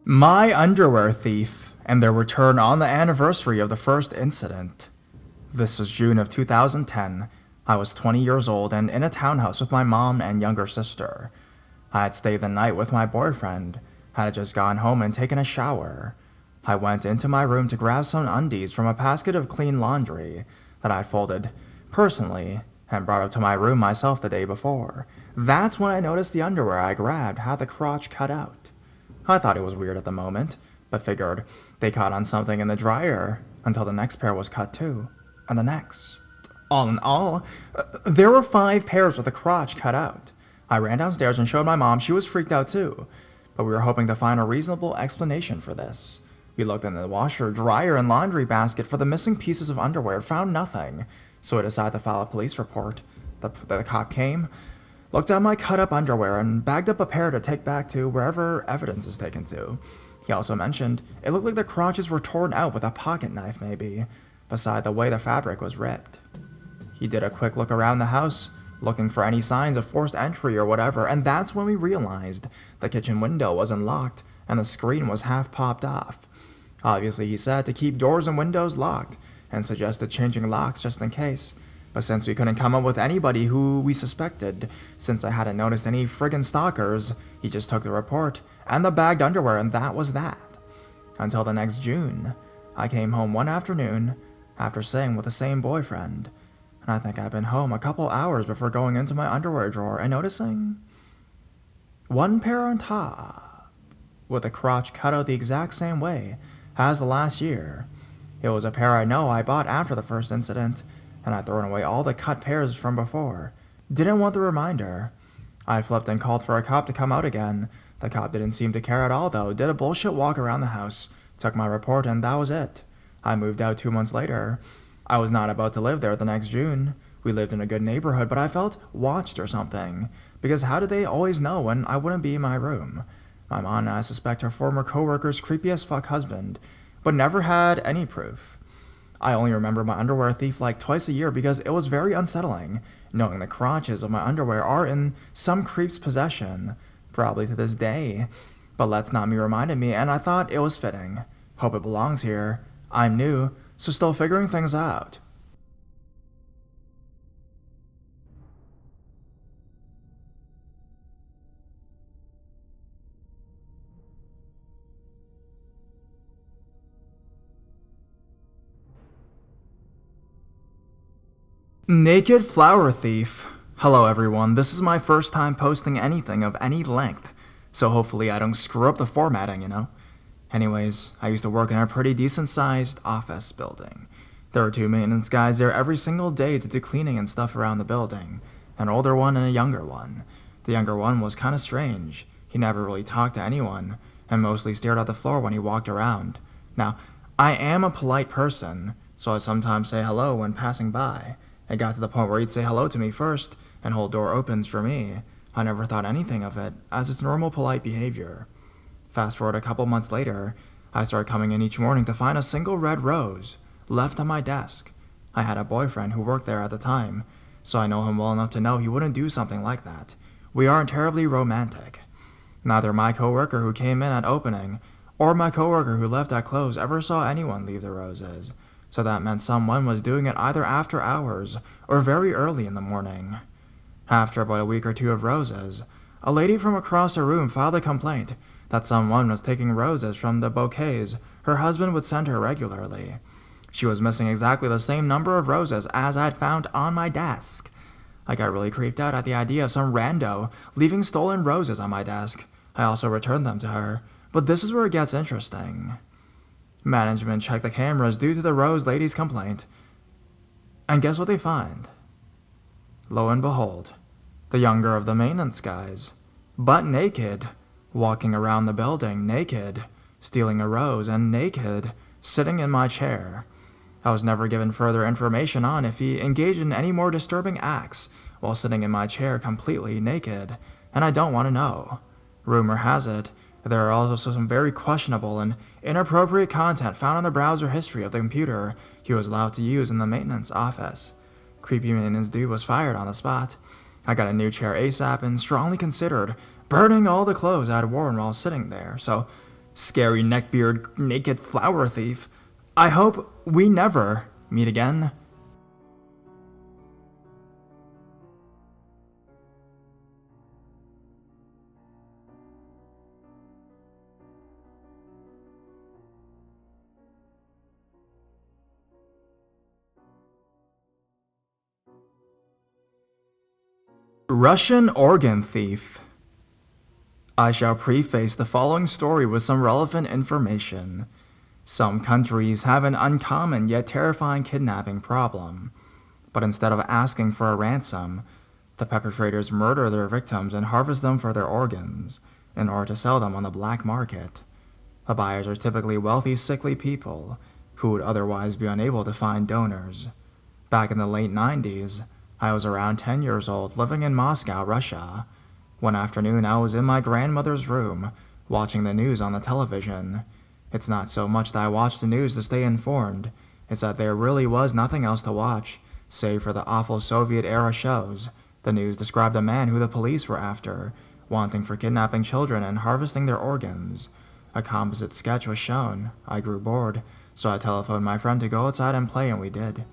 My underwear thief and their return on the anniversary of the first incident. This was June of 2010. I was 20 years old and in a townhouse with my mom and younger sister. I had stayed the night with my boyfriend, had just gone home and taken a shower. I went into my room to grab some undies from a basket of clean laundry that I folded personally and brought up to my room myself the day before. That's when I noticed the underwear I grabbed had the crotch cut out. I thought it was weird at the moment, but figured they caught on something in the dryer until the next pair was cut too, and the next. All in all, there were 5 pairs with the crotch cut out. I ran downstairs and showed my mom. She was freaked out too, but we were hoping to find a reasonable explanation for this. We looked in the washer, dryer, and laundry basket for the missing pieces of underwear and found nothing, so we decided to file a police report. The cop came, looked at my cut-up underwear, and bagged up a pair to take back to wherever evidence is taken to. He also mentioned it looked like the crotches were torn out with a pocket knife maybe, beside the way the fabric was ripped. He did a quick look around the house, looking for any signs of forced entry or whatever, and that's when we realized the kitchen window wasn't locked and the screen was half popped off. Obviously, he said to keep doors and windows locked and suggested changing locks just in case. But since we couldn't come up with anybody who we suspected, since I hadn't noticed any friggin' stalkers, he just took the report and the bagged underwear, and that was that. Until the next June, I came home one afternoon after staying with the same boyfriend, and I think I'd been home a couple hours before going into my underwear drawer and noticing one pair on top, with the crotch cut out the exact same way as the last year. It was a pair I know I bought after the first incident, and I'd thrown away all the cut pairs from before. Didn't want the reminder. I flipped and called for a cop to come out again. The cop didn't seem to care at all though, did a bullshit walk around the house, took my report, and that was it. I moved out 2 months later. I was not about to live there the next June. We lived in a good neighborhood, but I felt watched or something, because how did they always know when I wouldn't be in my room? My mom and I suspect her former co-worker's creepy as fuck husband, but never had any proof. I only remember my underwear thief like twice a year because it was very unsettling, knowing the crotches of my underwear are in some creep's possession, probably to this day. But Let's Not Me reminded me, and I thought it was fitting. Hope it belongs here. I'm new, so still figuring things out. Naked Flower Thief. Hello everyone, this is my first time posting anything of any length, so hopefully I don't screw up the formatting, you know? Anyways, I used to work in a pretty decent sized office building. There were 2 maintenance guys there every single day to do cleaning and stuff around the building, an older one and a younger one. The younger one was kinda strange. He never really talked to anyone, and mostly stared at the floor when he walked around. Now, I am a polite person, so I sometimes say hello when passing by. It got to the point where he'd say hello to me first, and hold door opens for me. I never thought anything of it, as it's normal polite behavior. Fast forward a couple months later, I started coming in each morning to find a single red rose left on my desk. I had a boyfriend who worked there at the time, so I know him well enough to know he wouldn't do something like that. We aren't terribly romantic. Neither my coworker who came in at opening, or my coworker who left at close ever saw anyone leave the roses. So that meant someone was doing it either after hours or very early in the morning. After about a week or 2 of roses, a lady from across the room filed a complaint that someone was taking roses from the bouquets her husband would send her regularly. She was missing exactly the same number of roses as I'd found on my desk. I got really creeped out at the idea of some rando leaving stolen roses on my desk. I also returned them to her, but this is where it gets interesting. Management checked the cameras due to the rose lady's complaint, and guess what they find? Lo and behold, the younger of the maintenance guys, butt naked, walking around the building naked, stealing a rose, and naked, sitting in my chair. I was never given further information on if he engaged in any more disturbing acts while sitting in my chair completely naked, and I don't want to know. Rumor has it, there are also some very questionable and inappropriate content found on the browser history of the computer he was allowed to use in the maintenance office. Creepy maintenance dude was fired on the spot. I got a new chair ASAP and strongly considered burning all the clothes I'd worn while sitting there, so Scary neckbeard, naked flower thief. I hope we never meet again. Russian organ thief. I shall preface the following story with some relevant information. Some countries have an uncommon yet terrifying kidnapping problem, but instead of asking for a ransom, the perpetrators murder their victims and harvest them for their organs in order to sell them on the black market. The buyers are typically wealthy, sickly people who would otherwise be unable to find donors. Back in the late 90s, I was around 10 years old, living in Moscow, Russia. One afternoon, I was in my grandmother's room, watching the news on the television. It's not so much that I watched the news to stay informed, it's that there really was nothing else to watch, save for the awful Soviet-era shows. The news described a man who the police were after, wanting for kidnapping children and harvesting their organs. A composite sketch was shown. I grew bored, so I telephoned my friend to go outside and play, and we did.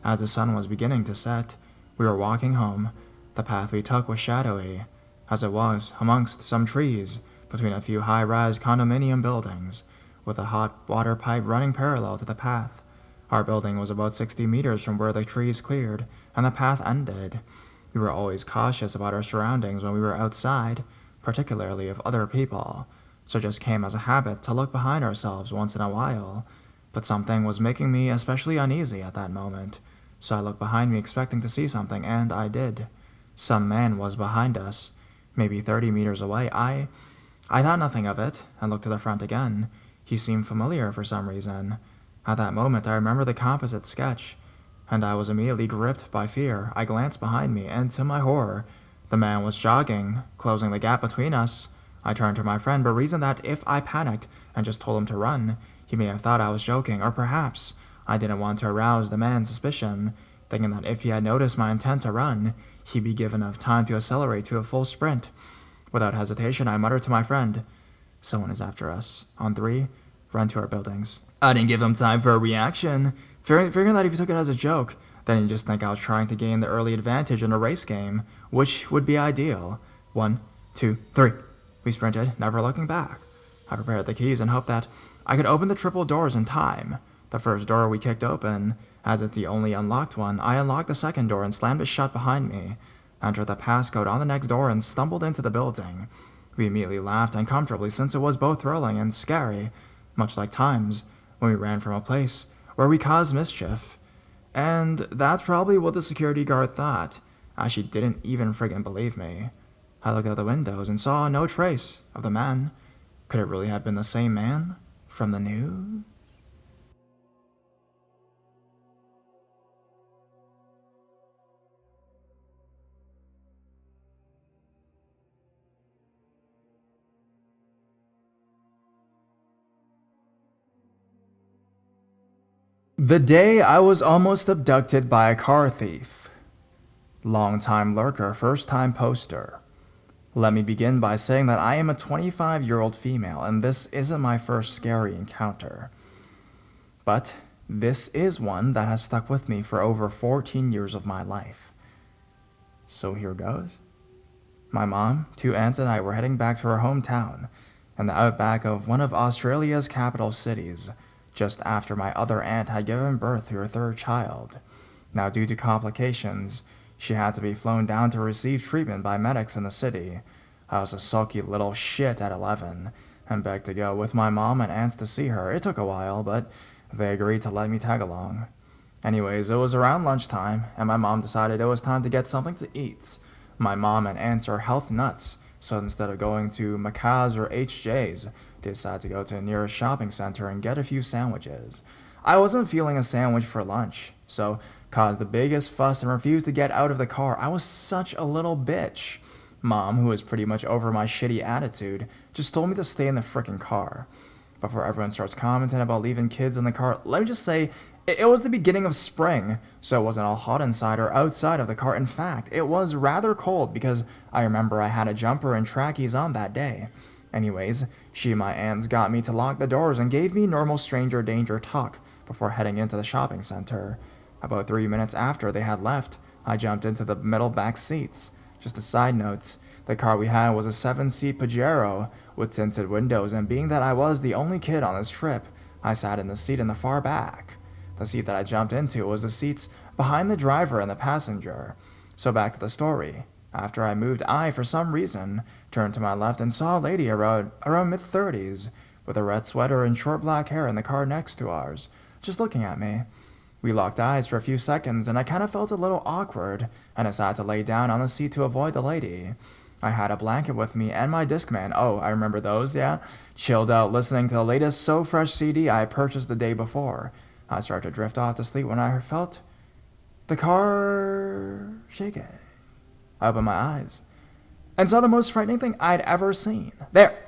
As the sun was beginning to set, we were walking home. The path we took was shadowy, as it was amongst some trees, between a few high-rise condominium buildings, with a hot water pipe running parallel to the path. Our building was about 60 meters from where the trees cleared, and the path ended. We were always cautious about our surroundings when we were outside, particularly of other people, so it just came as a habit to look behind ourselves once in a while. But something was making me especially uneasy at that moment, so I looked behind me expecting to see something, and I did. Some man was behind us, maybe 30 meters away. I thought nothing of it, and looked to the front again. He seemed familiar for some reason. At that moment, I remember the composite sketch, and I was immediately gripped by fear. I glanced behind me, and to my horror, the man was jogging, closing the gap between us. I turned to my friend, but reasoned that if I panicked and just told him to run, he may have thought I was joking, or perhaps I didn't want to arouse the man's suspicion, thinking that if he had noticed my intent to run, he'd be given enough time to accelerate to a full sprint. Without hesitation, I muttered to my friend, "Someone is after us. On 3, run to our buildings." I didn't give him time for a reaction, figuring that if he took it as a joke, then he'd just think I was trying to gain the early advantage in a race game, which would be ideal. 1, 2, 3. We sprinted, never looking back. I prepared the keys and hoped that I could open the triple doors in time. The first door we kicked open, as it's the only unlocked one. I unlocked the second door and slammed it shut behind me, entered the passcode on the next door, and stumbled into the building. We immediately laughed uncomfortably since it was both thrilling and scary, much like times when we ran from a place where we caused mischief. And that's probably what the security guard thought, as she didn't even friggin' believe me. I looked out the windows and saw no trace of the man. Could it really have been the same man from the news? The day I was almost abducted by a car thief. Long-time lurker, first-time poster. Let me begin by saying that I am a 25-year-old female, and this isn't my first scary encounter. But this is one that has stuck with me for over 14 years of my life. So here goes. My mom, 2 aunts, and I were heading back to our hometown, in the outback of one of Australia's capital cities, just after my other aunt had given birth to her 3rd child. Now, due to complications, she had to be flown down to receive treatment by medics in the city. I was a sulky little shit at 11, and begged to go with my mom and aunts to see her. It took a while, but they agreed to let me tag along. Anyways, it was around lunchtime, and my mom decided it was time to get something to eat. My mom and aunts are health nuts, so instead of going to Macca's or HJ's, they decided to go to the nearest shopping center and get a few sandwiches. I wasn't feeling a sandwich for lunch, so caused the biggest fuss and refused to get out of the car. I was such a little bitch. Mom, who was pretty much over my shitty attitude, just told me to stay in the frickin' car. Before everyone starts commenting about leaving kids in the car, let me just say, it was the beginning of spring, so it wasn't all hot inside or outside of the car. In fact, it was rather cold because I remember I had a jumper and trackies on that day. Anyways, she and my aunts got me to lock the doors and gave me normal stranger danger talk before heading into the shopping center. About 3 minutes after they had left, I jumped into the middle back seats. Just a side note, the car we had was a 7-seat Pajero with tinted windows, and being that I was the only kid on this trip, I sat in the seat in the far back. The seat that I jumped into was the seats behind the driver and the passenger. So back to the story. After I moved, I, for some reason, turned to my left and saw a lady around mid-30s with a red sweater and short black hair in the car next to ours, just looking at me. We locked eyes for a few seconds, and I kind of felt a little awkward, and I decided to lay down on the seat to avoid the lady. I had a blanket with me and my Discman. Oh, I remember those, yeah? Chilled out listening to the latest So Fresh CD I purchased the day before. I started to drift off to sleep when I felt the car shaking. I opened my eyes and saw the most frightening thing I'd ever seen. There,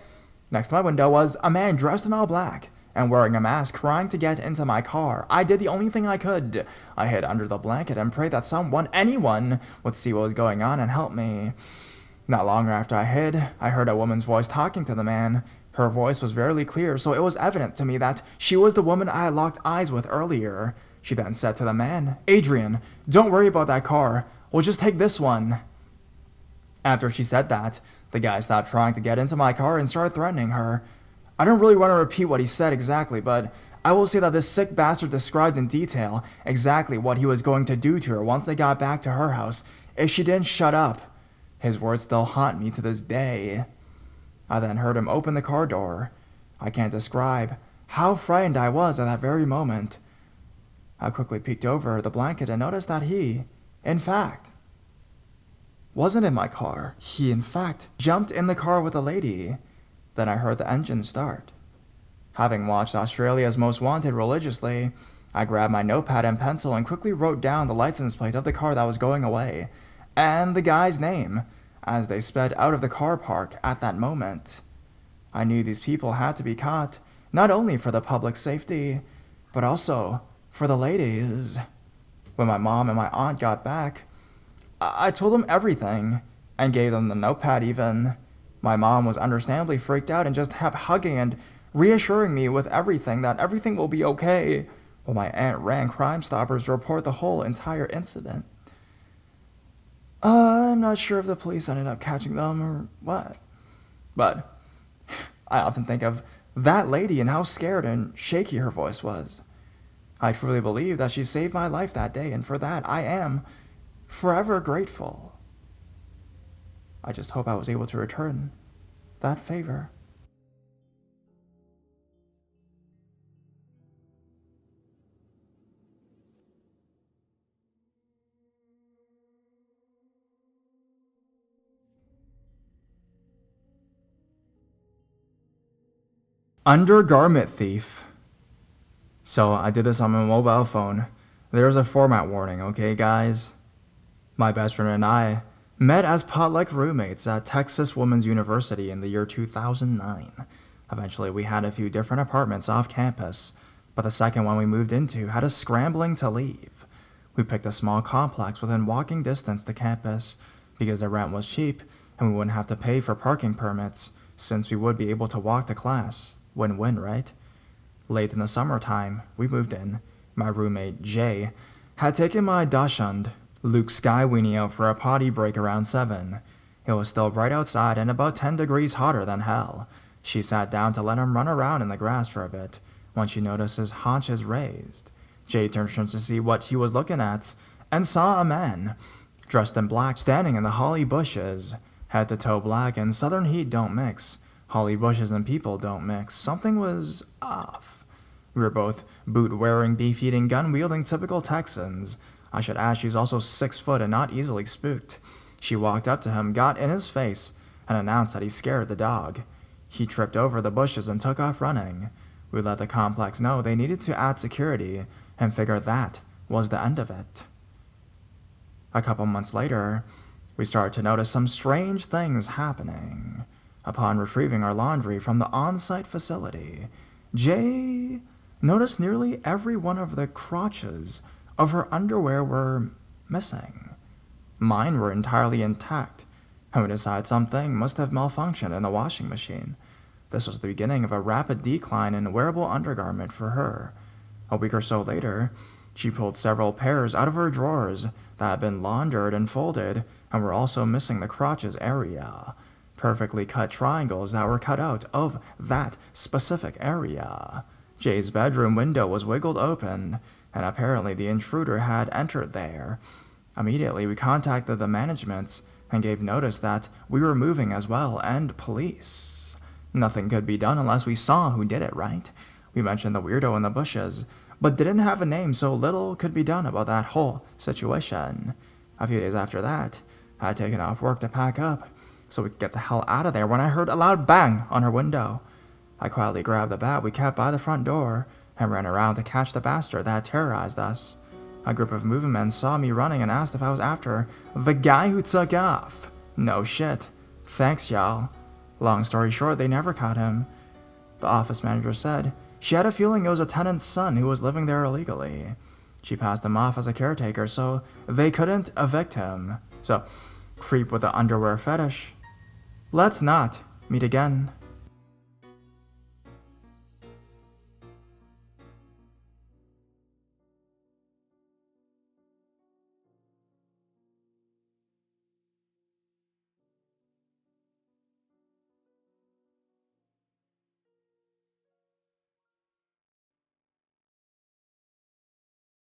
next to my window, was a man dressed in all black and wearing a mask trying to get into my car. I did the only thing I could. I hid under the blanket and prayed that anyone, would see what was going on and help me. Not long after I hid, I heard a woman's voice talking to the man. Her voice was very clear, so it was evident to me that she was the woman I had locked eyes with earlier. She then said to the man, "Adrian, don't worry about that car. We'll just take this one." After she said that, the guy stopped trying to get into my car and started threatening her. I don't really want to repeat what he said exactly, but I will say that this sick bastard described in detail exactly what he was going to do to her once they got back to her house if she didn't shut up. His words still haunt me to this day. I then heard him open the car door. I can't describe how frightened I was at that very moment. I quickly peeked over the blanket and noticed that he, in fact, wasn't in my car. He, in fact, jumped in the car with a lady. Then I heard the engine start. Having watched Australia's Most Wanted religiously, I grabbed my notepad and pencil and quickly wrote down the license plate of the car that was going away, and the guy's name, as they sped out of the car park at that moment. I knew these people had to be caught, not only for the public safety, but also for the ladies. When my mom and my aunt got back, I told them everything, and gave them the notepad even. My mom was understandably freaked out and just kept hugging and reassuring me with everything that everything will be okay, while my aunt ran Crime Stoppers to report the whole entire incident. I'm not sure if the police ended up catching them or what, but I often think of that lady and how scared and shaky her voice was. I truly believe that she saved my life that day, and for that I am forever grateful. I just hope I was able to return that favor. Undergarment thief. So I did this on my mobile phone. There's a format warning, okay, guys? My best friend and I met as potluck roommates at Texas Women's University in the year 2009. Eventually, we had a few different apartments off campus, but the second one we moved into had us scrambling to leave. We picked a small complex within walking distance to campus because the rent was cheap and we wouldn't have to pay for parking permits since we would be able to walk to class. Win-win, right? Late in the summertime, we moved in. My roommate, Jay, had taken my dachshund, Luke Skyweenie, out for a potty break around 7. It was still bright outside and about 10 degrees hotter than hell. She sat down to let him run around in the grass for a bit, when she noticed his haunches raised. Jay turned to see what he was looking at, and saw a man, dressed in black, standing in the holly bushes. Head to toe black, and southern heat don't mix. Holly bushes and people don't mix. Something was off. We were both boot-wearing, beef-eating, gun-wielding typical Texans. I should add she's also 6 foot and not easily spooked. She walked up to him, got in his face, and announced that he scared the dog. He tripped over the bushes and took off running. We let the complex know they needed to add security, and figured that was the end of it. A couple months later, we started to notice some strange things happening. Upon retrieving our laundry from the on-site facility, Jay noticed nearly every one of the crotches of her underwear were missing. Mine were entirely intact, and we decided something must have malfunctioned in the washing machine. This was the beginning of a rapid decline in wearable undergarment for her. A week or so later, she pulled several pairs out of her drawers that had been laundered and folded and were also missing the crotches area. Perfectly cut triangles that were cut out of that specific area. Jay's bedroom window was wiggled open, and apparently the intruder had entered there. Immediately, we contacted the management and gave notice that we were moving as well, and police. Nothing could be done unless we saw who did it, right? We mentioned the weirdo in the bushes, but didn't have a name, so little could be done about that whole situation. A few days after that, I had taken off work to pack up so we could get the hell out of there when I heard a loud bang on her window. I quietly grabbed the bat we kept by the front door and ran around to catch the bastard that had terrorized us. A group of moving men saw me running and asked if I was after the guy who took off. No shit. Thanks, y'all. Long story short, they never caught him. The office manager said she had a feeling it was a tenant's son who was living there illegally. She passed him off as a caretaker, so they couldn't evict him. So, creep with the underwear fetish. Let's not meet again.